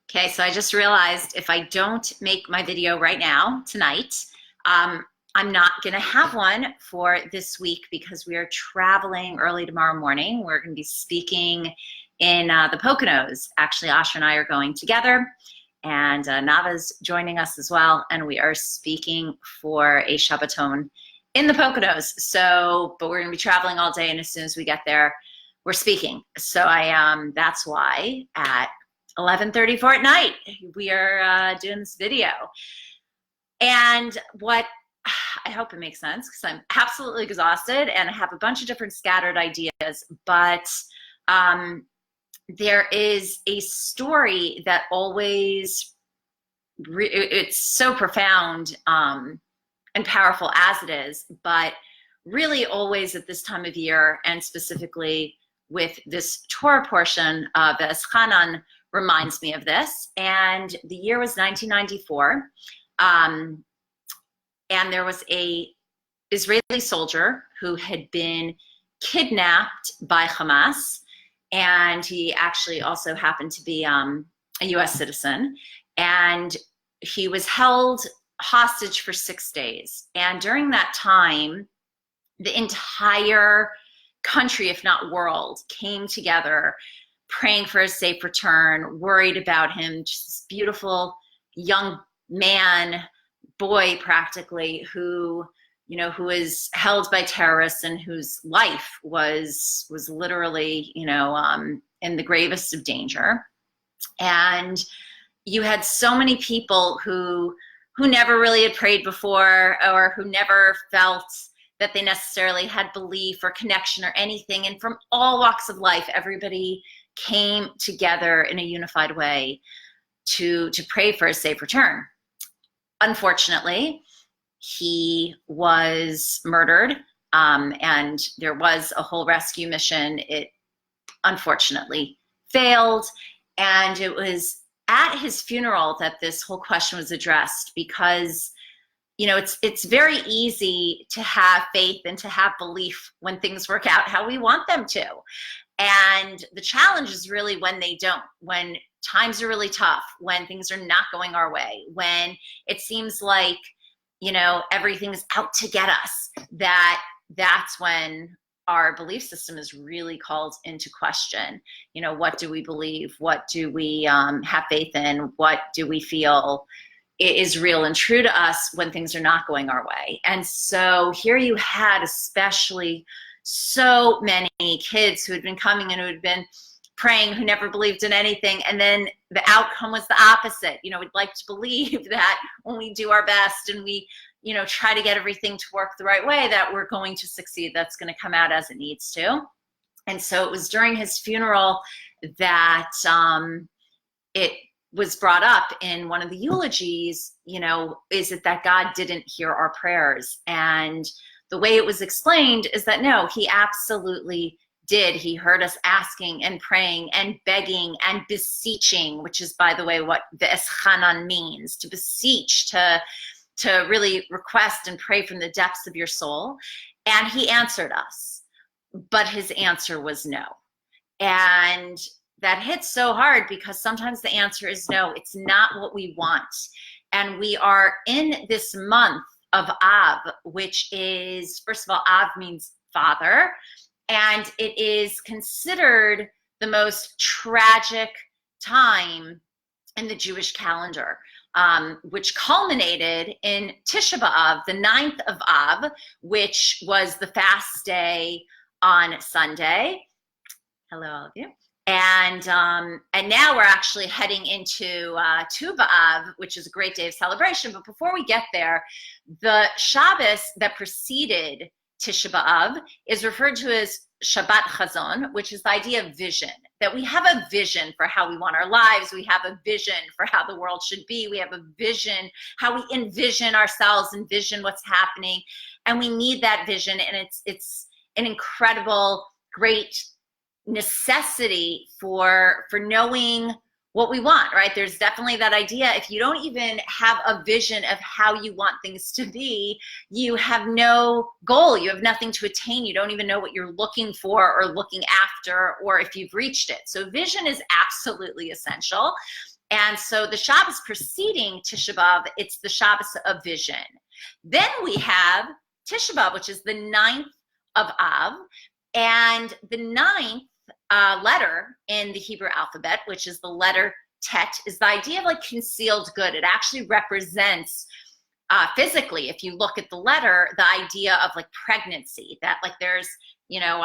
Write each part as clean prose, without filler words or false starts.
Okay, so I just realized if I don't make my video right now, tonight, I'm not gonna have one for this week because we are traveling early tomorrow morning. We're gonna be speaking in the Poconos. Actually, Asha and I are going together, and Nava's joining us as well, and we are speaking for a Shabbaton in the Poconos. So, but we're gonna be traveling all day, and as soon as we get there, we're speaking. So that's why at 11:34 at night, we are doing this video. And what I hope it makes sense because I'm absolutely exhausted and I have a bunch of different scattered ideas, but there is a story that always, it's so profound and powerful as it is, but really always at this time of year, and specifically with this Torah portion of Eschanan, reminds me of this. And the year was 1994. And there was a Israeli soldier who had been kidnapped by Hamas. And he actually also happened to be a US citizen. And he was held hostage for 6 days. And during that time, the entire country, if not world, came together praying for a safe return, worried about him, just this beautiful young man, boy practically, who is held by terrorists and whose life was literally, in the gravest of danger. And you had so many people who never really had prayed before, or who never felt that they necessarily had belief or connection or anything. And from all walks of life, everybody came together in a unified way to pray for a safe return. Unfortunately, he was murdered, and there was a whole rescue mission. It unfortunately failed, and it was at his funeral that this whole question was addressed, because it's very easy to have faith and to have belief when things work out how we want them to. And the challenge is really when they don't, when times are really tough, when things are not going our way, when it seems like, everything's out to get us, that's when our belief system is really called into question. What do we believe? What do we have faith in? What do we feel is real and true to us when things are not going our way? And so here you had especially so many kids who had been coming and who had been praying, who never believed in anything. And then the outcome was the opposite. We'd like to believe that when we do our best and we, try to get everything to work the right way, that we're going to succeed, that's going to come out as it needs to. And so it was during his funeral that it was brought up in one of the eulogies, is it that God didn't hear our prayers? And the way it was explained is that no, he absolutely did. He heard us asking and praying and begging and beseeching, which is, by the way, what the Eschanan means, to beseech, to really request and pray from the depths of your soul. And he answered us, but his answer was no. And that hits so hard because sometimes the answer is no, it's not what we want. And we are in this month of Av, which is, first of all, Av means father, and it is considered the most tragic time in the Jewish calendar, which culminated in Tisha B'Av, the 9th of Av, which was the fast day on Sunday. Hello, all of you. And now we're actually heading into Tu B'Av, which is a great day of celebration. But before we get there, the Shabbos that preceded Tisha B'Av is referred to as Shabbat Chazon, which is the idea of vision, that we have a vision for how we want our lives. We have a vision for how the world should be. We have a vision, how we envision ourselves, envision what's happening. And we need that vision. And it's an incredible, great necessity for knowing what we want, right? There's definitely that idea. If you don't even have a vision of how you want things to be, you have no goal. You have nothing to attain. You don't even know what you're looking for or looking after, or if you've reached it. So vision is absolutely essential. And so the Shabbos preceding Tisha B'Av, it's the Shabbos of vision. Then we have Tisha B'Av, which is the 9th of Av, and the 9th letter in the Hebrew alphabet, which is the letter Tet, is the idea of like concealed good. It actually represents physically, if you look at the letter, the idea of like pregnancy, that like there's, you know,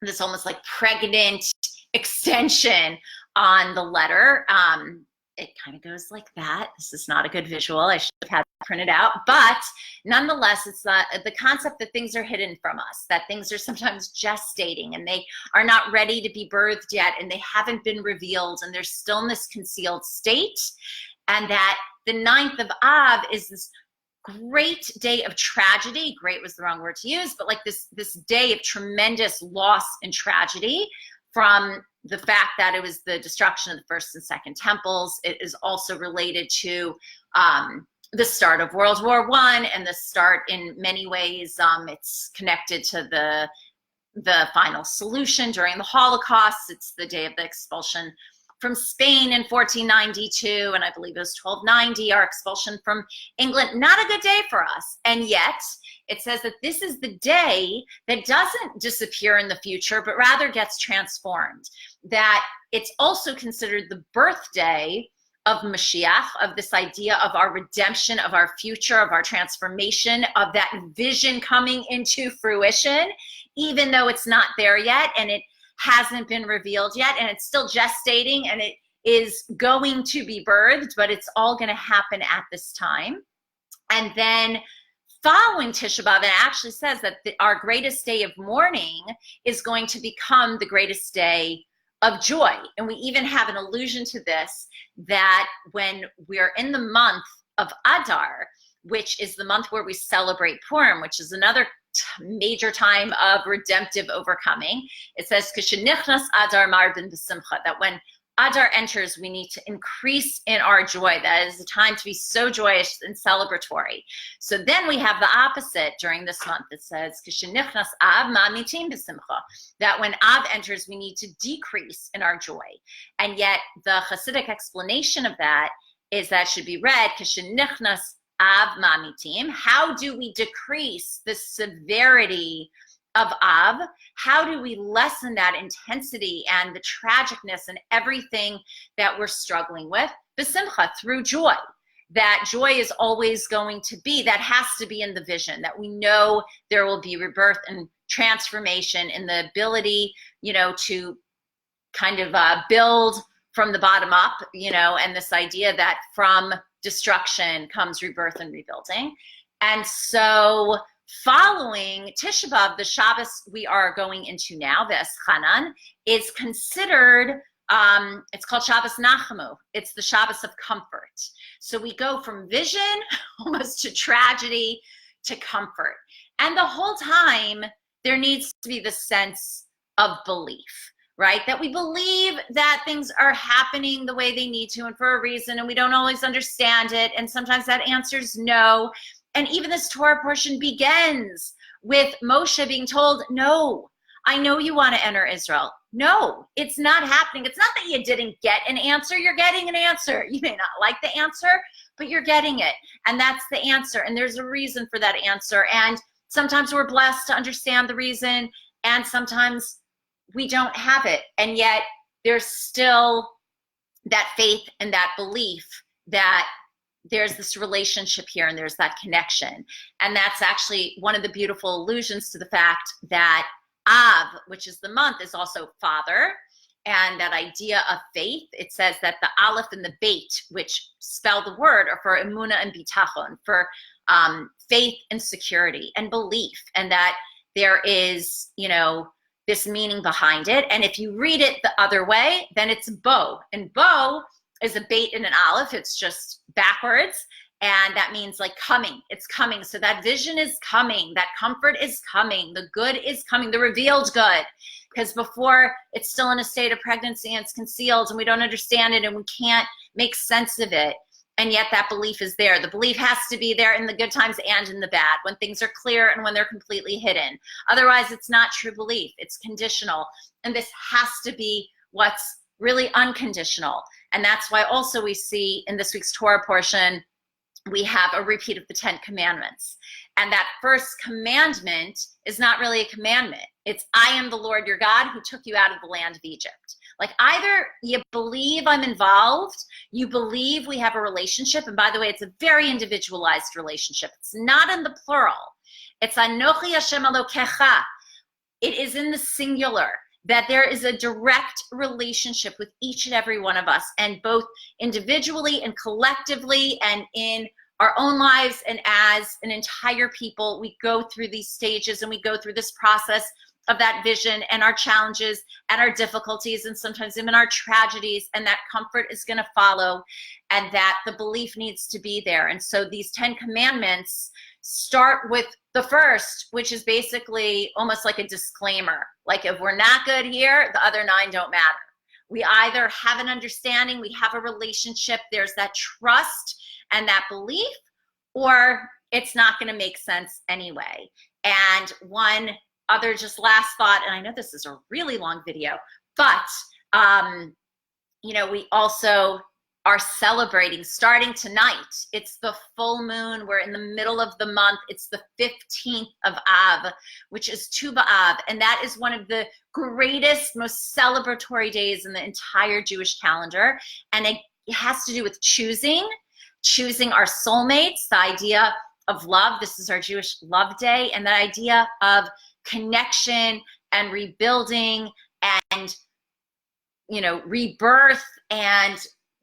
this almost like pregnant extension on the letter. It kind of goes like that. This is not a good visual. I should have had it printed out. But nonetheless, it's the concept that things are hidden from us, that things are sometimes gestating and they are not ready to be birthed yet, and they haven't been revealed, and they're still in this concealed state. And that the 9th of Av is this great day of tragedy. Great was the wrong word to use, but like this day of tremendous loss and tragedy from the fact that it was the destruction of the first and second temples. It is also related to the start of World War I, and the start in many ways, it's connected to the final solution during the Holocaust. It's the day of the expulsion from Spain in 1492, and I believe it was 1290, our expulsion from England. Not a good day for us. And yet, it says that this is the day that doesn't disappear in the future, but rather gets transformed. That it's also considered the birthday of Mashiach, of this idea of our redemption, of our future, of our transformation, of that vision coming into fruition, even though it's not there yet, and it hasn't been revealed yet, and it's still gestating, and it is going to be birthed, but it's all going to happen at this time. And then following Tisha B'Av, it actually says that our greatest day of mourning is going to become the greatest day of joy. And we even have an allusion to this, that when we're in the month of Adar, which is the month where we celebrate Purim, which is another major time of redemptive overcoming. It says, "K'shenichnas Adar marbin b'simcha," that when Adar enters, we need to increase in our joy. That is a time to be so joyous and celebratory. So then we have the opposite during this month. It says, "K'shenichnas Av mamitim b'simcha," that when Av enters, we need to decrease in our joy. And yet the Hasidic explanation of that is that should be read, "K'shenichnas Av mamitim." How do we decrease the severity of Av? How do we lessen that intensity and the tragicness and everything that we're struggling with? B'simcha, through joy. That joy is always going to be, that has to be in the vision, that we know there will be rebirth and transformation in the ability, you know, to kind of build from the bottom up, you know, and this idea that from destruction comes rebirth and rebuilding. And so following Tisha B'Av, the Shabbos we are going into now, the Eschanan, is considered, it's called Shabbos Nachamu. It's the Shabbos of comfort. So we go from vision almost to tragedy to comfort. And the whole time there needs to be the sense of belief, right? That we believe that things are happening the way they need to and for a reason, and we don't always understand it. And sometimes that answer's no. And even this Torah portion begins with Moshe being told, no, I know you want to enter Israel. No, it's not happening. It's not that you didn't get an answer. You're getting an answer. You may not like the answer, but you're getting it. And that's the answer. And there's a reason for that answer. And sometimes we're blessed to understand the reason, and sometimes we don't have it. And yet there's still that faith and that belief that there's this relationship here and there's that connection. And that's actually one of the beautiful allusions to the fact that Av, which is the month, is also father, and that idea of faith. It says that the Aleph and the Beit, which spell the word, are for Emunah and Bitachon, for faith and security and belief, and that there is, you know, this meaning behind it. And if you read it the other way, then it's Bo, and Bo is a Beit and an Aleph. It's just backwards, and that means like coming. It's coming. So that vision is coming, that comfort is coming, the good is coming, the revealed good. Because before, it's still in a state of pregnancy and it's concealed and we don't understand it and we can't make sense of it. And yet that belief is there. The belief has to be there in the good times and in the bad, when things are clear and when they're completely hidden. Otherwise, it's not true belief. It's conditional. And this has to be what's really unconditional. And that's why also we see in this week's Torah portion, we have a repeat of the 10 commandments. And that first commandment is not really a commandment. It's, I am the Lord your God who took you out of the land of Egypt. Like, either you believe I'm involved, you believe we have a relationship. And by the way, it's a very individualized relationship. It's not in the plural. It's Anochi Hashem Elokecha. It is in the singular, that there is a direct relationship with each and every one of us, and both individually and collectively and in our own lives and as an entire people, we go through these stages and we go through this process of that vision and our challenges and our difficulties and sometimes even our tragedies, and that comfort is going to follow, and that the belief needs to be there. And so these 10 commandments start with the first, which is basically almost like a disclaimer. Like, if we're not good here, the other 9 don't matter. We either have an understanding, we have a relationship, there's that trust and that belief, or it's not going to make sense anyway. And one other just last thought, and I know this is a really long video, but you know, we also are celebrating starting tonight. It's the full moon. We're in the middle of the month. It's the 15th of Av, which is Tu B'Av, and that is one of the greatest, most celebratory days in the entire Jewish calendar. And it has to do with choosing our soulmates, the idea of love. This is our Jewish love day, and the idea of connection and rebuilding and, you know, rebirth, and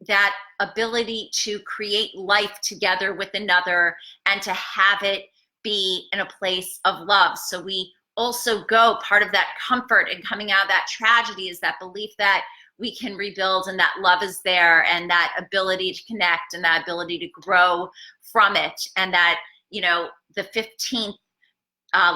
that ability to create life together with another and to have it be in a place of love. So we also go, part of that comfort and coming out of that tragedy is that belief that we can rebuild and that love is there, and that ability to connect and that ability to grow from it. And that, you know, the 15th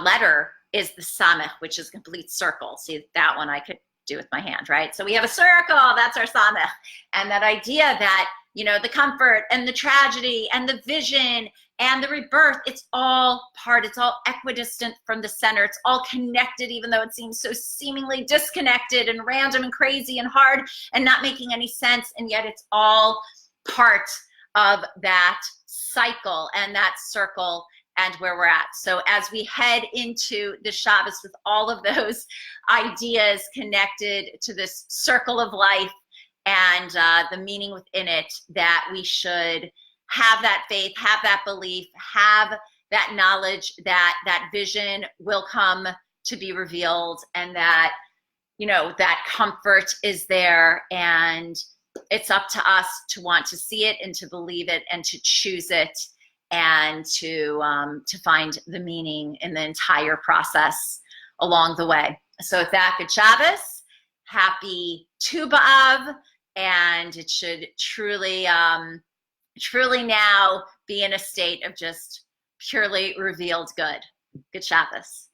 letter is the Samech, which is a complete circle. See, that one I could do with my hand, right? So we have a circle, that's our Samech. And that idea that, you know, the comfort and the tragedy and the vision and the rebirth, it's all part, it's all equidistant from the center. It's all connected, even though it seems so seemingly disconnected and random and crazy and hard and not making any sense. And yet it's all part of that cycle and that circle and where we're at. So as we head into the Shabbos with all of those ideas connected to this circle of life and the meaning within it, that we should have that faith, have that belief, have that knowledge that that vision will come to be revealed, and that, you know, that comfort is there, and it's up to us to want to see it and to believe it and to choose it, and to find the meaning in the entire process along the way. So with that, good Shabbos, happy Tu B'Av, and it should truly now be in a state of just purely revealed good. Good Shabbos.